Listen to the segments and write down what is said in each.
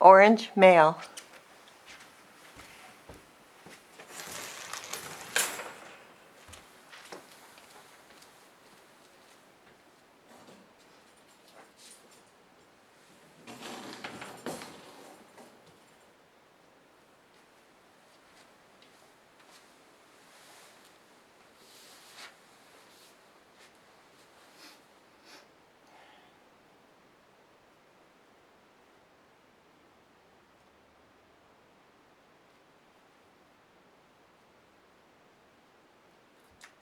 Orange male.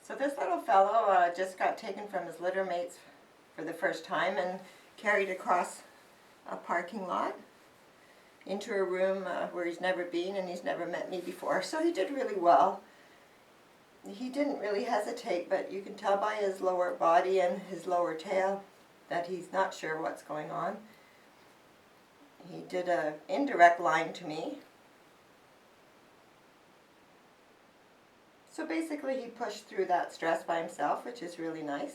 So this little fellow just got taken from his litter mates for the first time and carried across a parking lot into a room where he's never been and he's never met me before. So he did really well. He didn't really hesitate, but you can tell by his lower body and his lower tail that he's not sure what's going on. He did an indirect line to me. So basically he pushed through that stress by himself, which is really nice.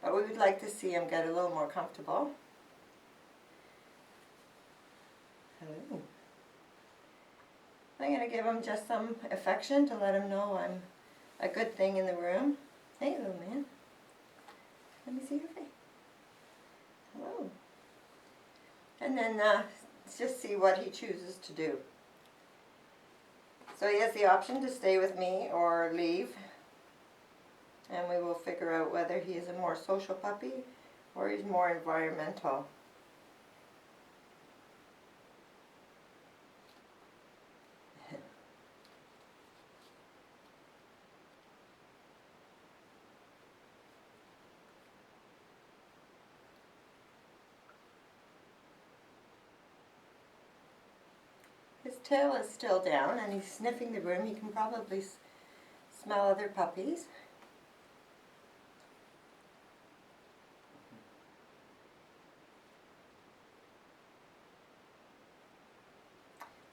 But we would like to see him get a little more comfortable. Hello. I'm going to give him just some affection to let him know I'm a good thing in the room. Hey, little man. Let me see your face. Hello. And then just see what he chooses to do. So he has the option to stay with me or leave, and we will figure out whether he is a more social puppy or he's more environmental. His tail is still down and he's sniffing the room. He can probably smell other puppies.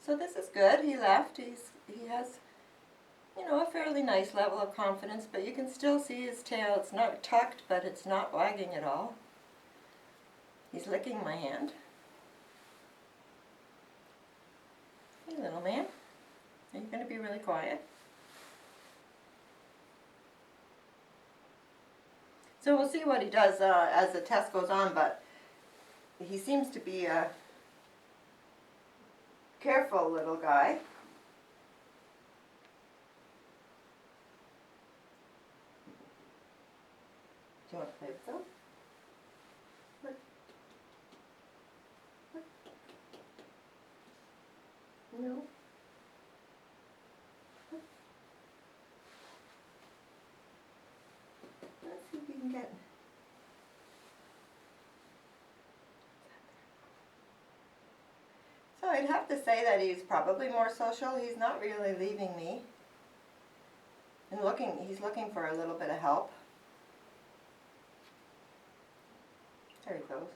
So this is good. He left. He has, you know, a fairly nice level of confidence, but you can still see his tail. It's not tucked, but it's not wagging at all. He's licking my hand. Hey, little man. Are you going to be really quiet? So we'll see what he does as the test goes on, but he seems to be a careful little guy. Do you want to play with them? Look. Look. No. Look. Let's see if we can get... So I'd have to say that he's probably more social. He's not really leaving me. And he's looking for a little bit of help. There he goes.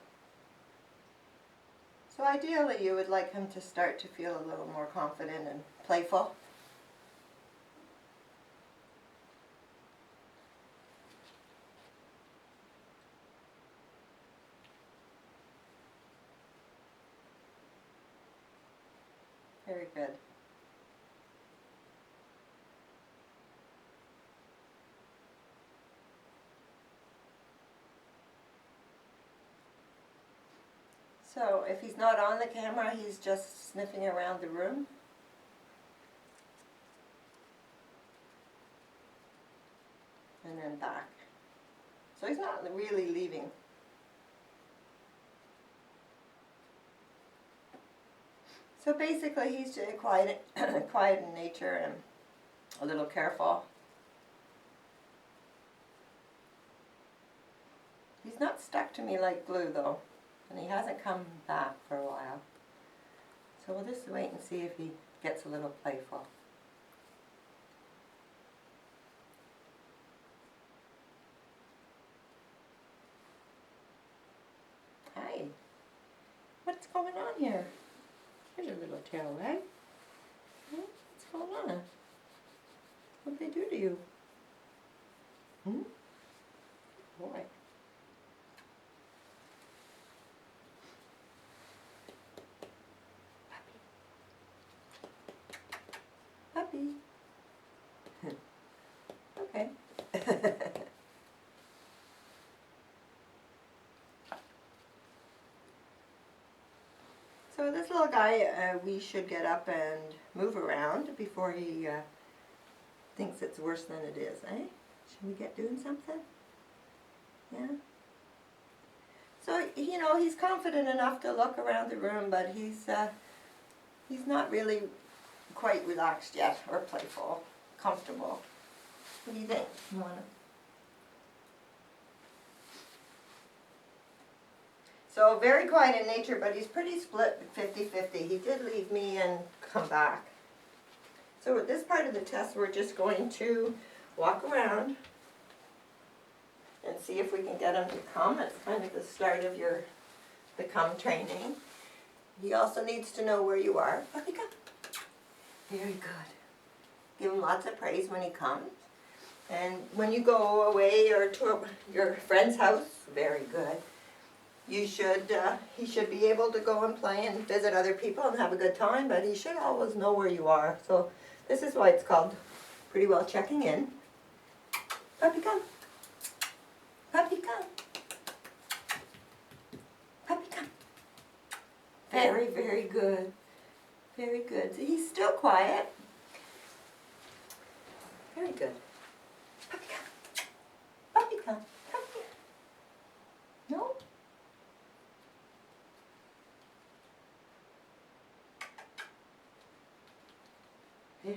So ideally you would like him to start to feel a little more confident and playful. Very good. So if he's not on the camera, he's just sniffing around the room. And then back. So he's not really leaving. So basically he's just quiet in nature and a little careful. He's not stuck to me like glue though, and he hasn't come back for a while. So we'll just wait and see if he gets a little playful. Hi. What's going on here? Here's your little tail, right? What's going on? What'd they do to you? Boy. So this little guy, we should get up and move around before he thinks it's worse than it is, eh? Should we get doing something? Yeah? So, you know, he's confident enough to look around the room, but he's not really quite relaxed yet, or playful, comfortable. What do you think? You wanna? So very quiet in nature, but he's pretty split 50-50. He did leave me and come back. So with this part of the test, we're just going to walk around and see if we can get him to come. It's kind of the start of the come training. He also needs to know where you are. Puppy, come. Very good. Give him lots of praise when he comes. And when you go away or to your friend's house, very good. He should be able to go and play and visit other people and have a good time, but he should always know where you are. So this is why it's called pretty well checking in. Puppy, come. Puppy, come. Puppy, come. Very, very good. Very good. So he's still quiet. Very good. Puppy, come. Puppy, come. Come here. No?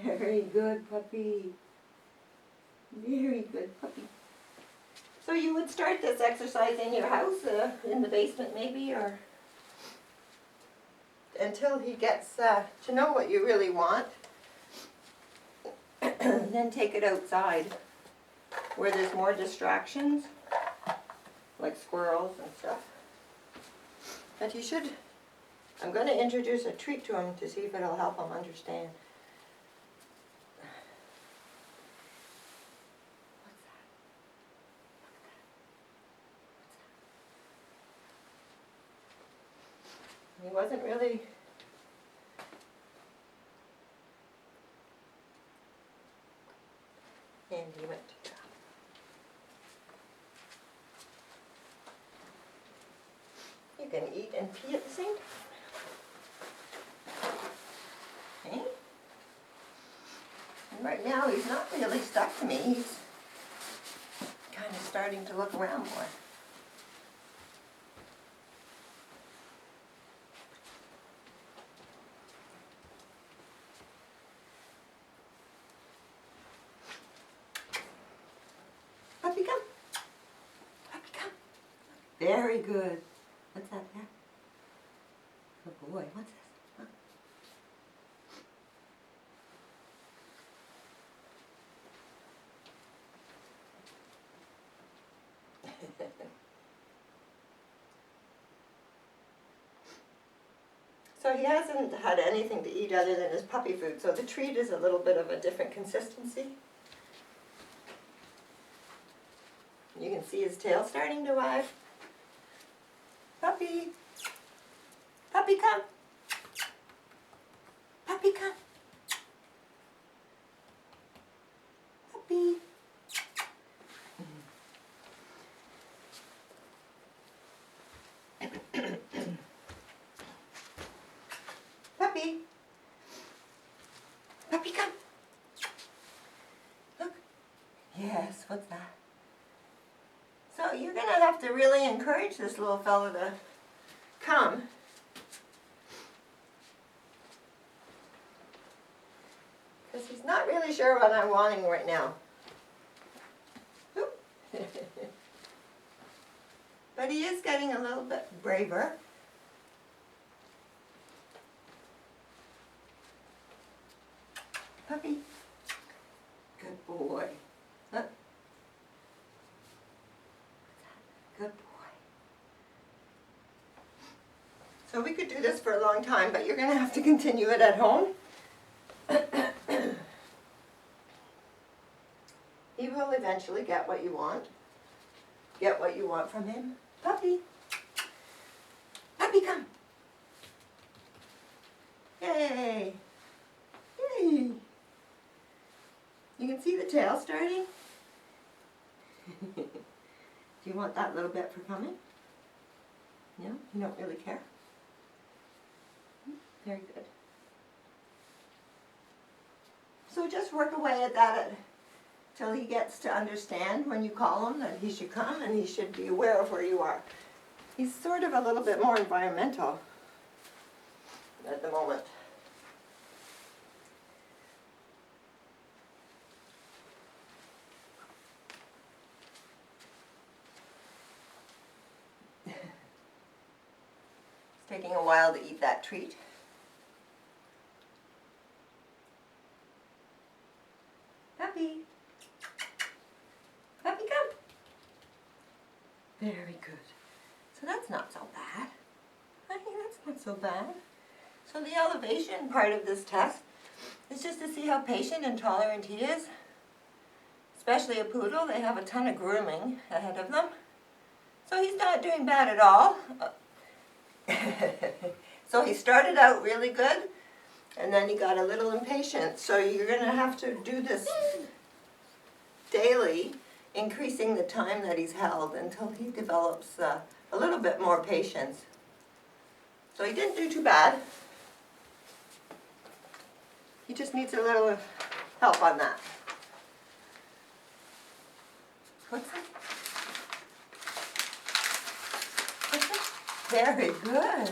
Very good, puppy. Very good, puppy. So you would start this exercise in your house, in the basement maybe, or until he gets to know what you really want. Then take it outside where there's more distractions, like squirrels and stuff. But he should, I'm going to introduce a treat to him to see if it'll help him understand. He wasn't really and he went to job. You can eat and pee at the same time. Okay? And right now he's not really stuck to me. He's kind of starting to look around more. Puppy, come. Puppy, come. Very good. What's that there? Oh boy, what's this? Huh? So he hasn't had anything to eat other than his puppy food, so the treat is a little bit of a different consistency. You can see his tail starting to wag. Puppy. Puppy, come. Puppy, come. Puppy. Puppy. Puppy, come. Look. Yes, what's that? So you're going to have to really encourage this little fellow to come. Because he's not really sure what I'm wanting right now. But he is getting a little bit braver. Puppy. Good boy. Look. Good boy. So we could do this for a long time, but you're going to have to continue it at home. He will eventually get what you want. Get what you want from him. Puppy. Puppy, come. Yay. Yay. You can see the tail starting. Do you want that little bit for coming? No? You don't really care? Very good. So just work away at that till he gets to understand when you call him that he should come and he should be aware of where you are. He's sort of a little bit more environmental at the moment. It's taking a while to eat that treat. Puppy. Puppy, come. Very good. So that's not so bad. I think that's not so bad. So the elevation part of this test is just to see how patient and tolerant he is. Especially a poodle, they have a ton of grooming ahead of them. So he's not doing bad at all. So he started out really good, and then he got a little impatient. So you're going to have to do this daily, increasing the time that he's held until he develops a little bit more patience. So he didn't do too bad. He just needs a little help on that. What's that? What's that? Very good.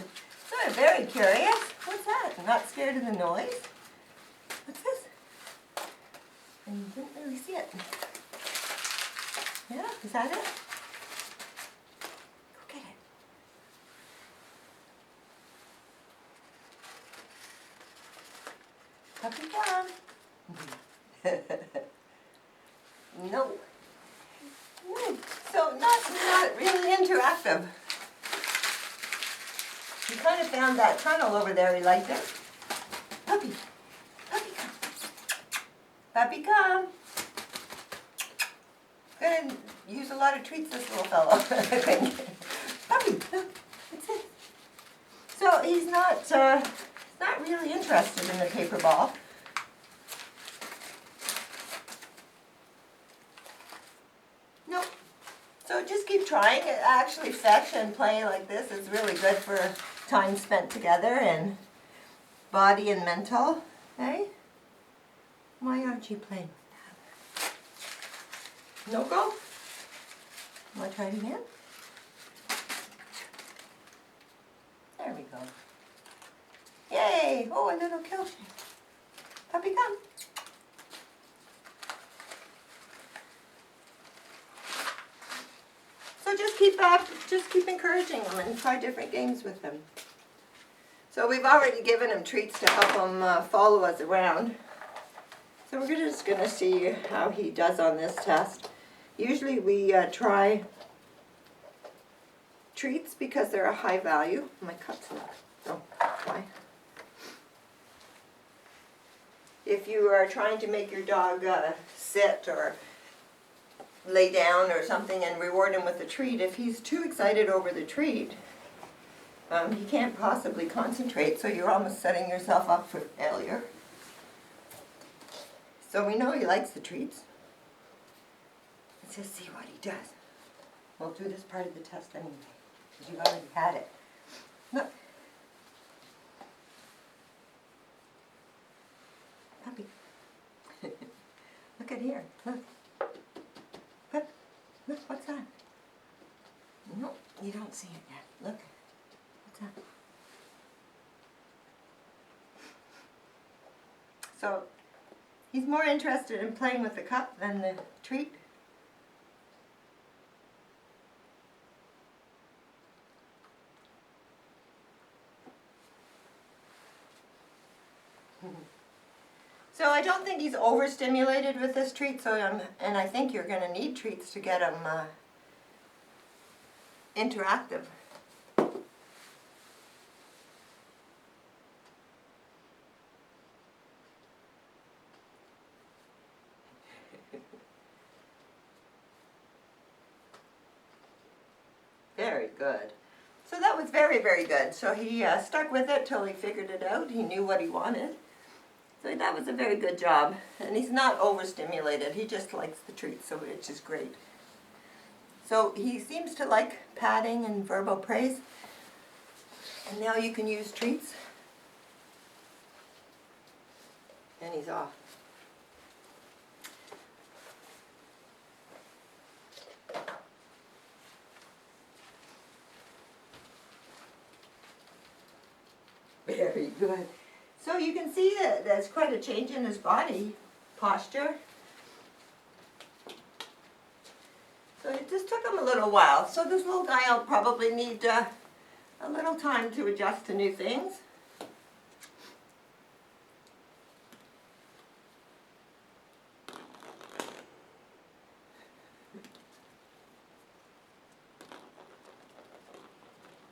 So I'm very curious. What's that? I'm not scared of the noise. What's this? And you didn't really see it. Yeah, is that it? Go get it. Puppy come. No. So not really interactive. He kind of found that tunnel over there. He liked it. Puppy. Puppy come. Puppy come. Gonna use a lot of treats, this little fellow, I think. Puppy, look, that's it. So he's not really interested in the paper ball. No. So just keep trying. Actually, fetch and play like this is really good for time spent together and body and mental. Hey? Why aren't you playing? No go? Want to try it again? There we go. Yay! Oh, a little kill shake. Puppy, come. So just keep encouraging him and try different games with him. So we've already given him treats to help him follow us around. So we're just going to see how he does on this test. Usually we try treats because they're a high value. My cup's not. Oh, why? If you are trying to make your dog sit or lay down or something and reward him with a treat, if he's too excited over the treat, he can't possibly concentrate, so you're almost setting yourself up for failure. So we know he likes the treats. Let's just see what he does. We'll do this part of the test anyway, because you've already had it. Look. Puppy. Look at here. Look. Look. Look, what's that? No, you don't see it yet. Look. What's that? So, he's more interested in playing with the cup than the treat. So I don't think he's overstimulated with this treat, and I think you're going to need treats to get him interactive. Very good. So that was very, very good. So he stuck with it till he figured it out. He knew what he wanted. So that was a very good job. And he's not overstimulated. He just likes the treats, so which is great. So he seems to like patting and verbal praise. And now you can use treats. And he's off. Very good. So you can see that there's quite a change in his body posture. So it just took him a little while. So this little guy will probably need a little time to adjust to new things.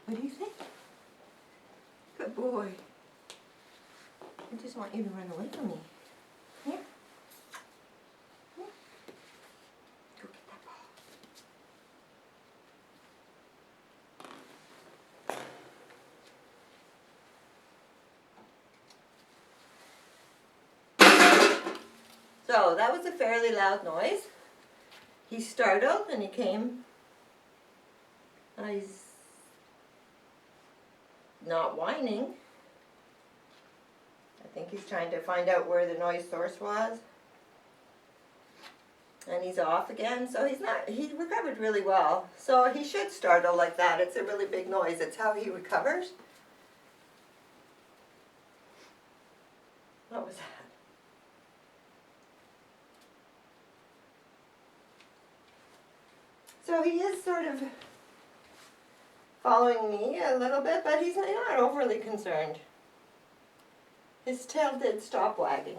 What do you think? Good boy. I just want you to run away from me. Here. Here. Go get that ball. So that was a fairly loud noise. He startled and he came. He's not whining. I think he's trying to find out where the noise source was. And he's off again, so he recovered really well. So he should startle like that. It's a really big noise. It's how he recovers. What was that? So he is sort of following me a little bit, but he's not overly concerned. His tail did stop wagging.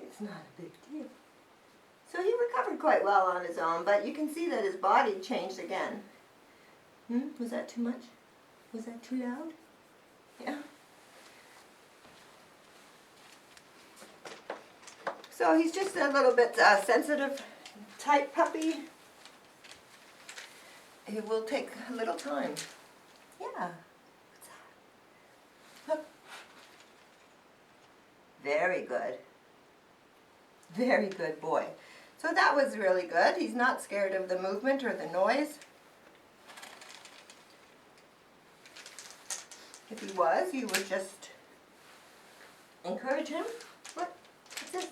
It's not a big deal. So he recovered quite well on his own, but you can see that his body changed again. Was that too much? Was that too loud? Yeah. So he's just a little bit sensitive type puppy. It will take a little time. Yeah. What's that? Look. Very good. Very good boy. So that was really good. He's not scared of the movement or the noise. If he was, you would just encourage him. What? What's this?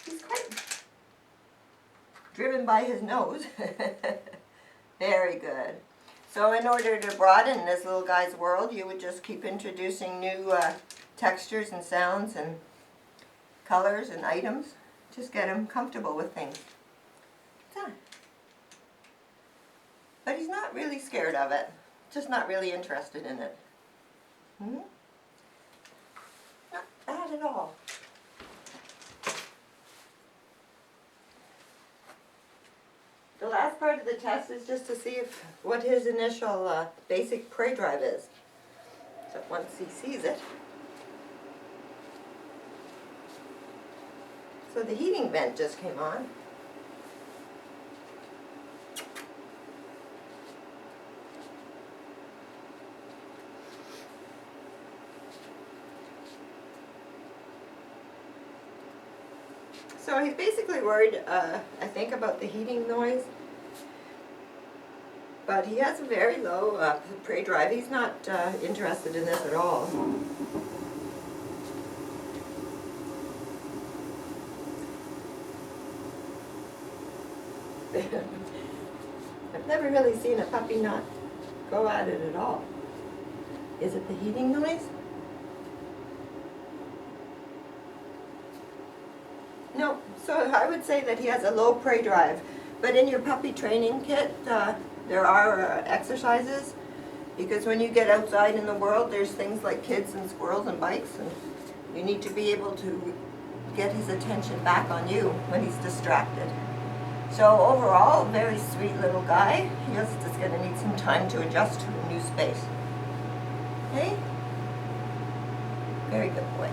He's quite driven by his nose. Very good. So in order to broaden this little guy's world, you would just keep introducing new textures and sounds and colors and items. Just get him comfortable with things. Done. But he's not really scared of it. Just not really interested in it. Not bad at all. The last part of the test is just to see what his initial basic prey drive is. So once he sees it. So the heating vent just came on. So he's basically worried, I think, about the heating noise. But he has a very low prey drive. He's not interested in this at all. I've never really seen a puppy not go at it at all. Is it the heating noise? No, so I would say that he has a low prey drive. But in your puppy training kit, there are exercises, because when you get outside in the world, there's things like kids and squirrels and bikes, and you need to be able to get his attention back on you when he's distracted. So overall, very sweet little guy. He's just going to need some time to adjust to a new space. Okay? Very good boy.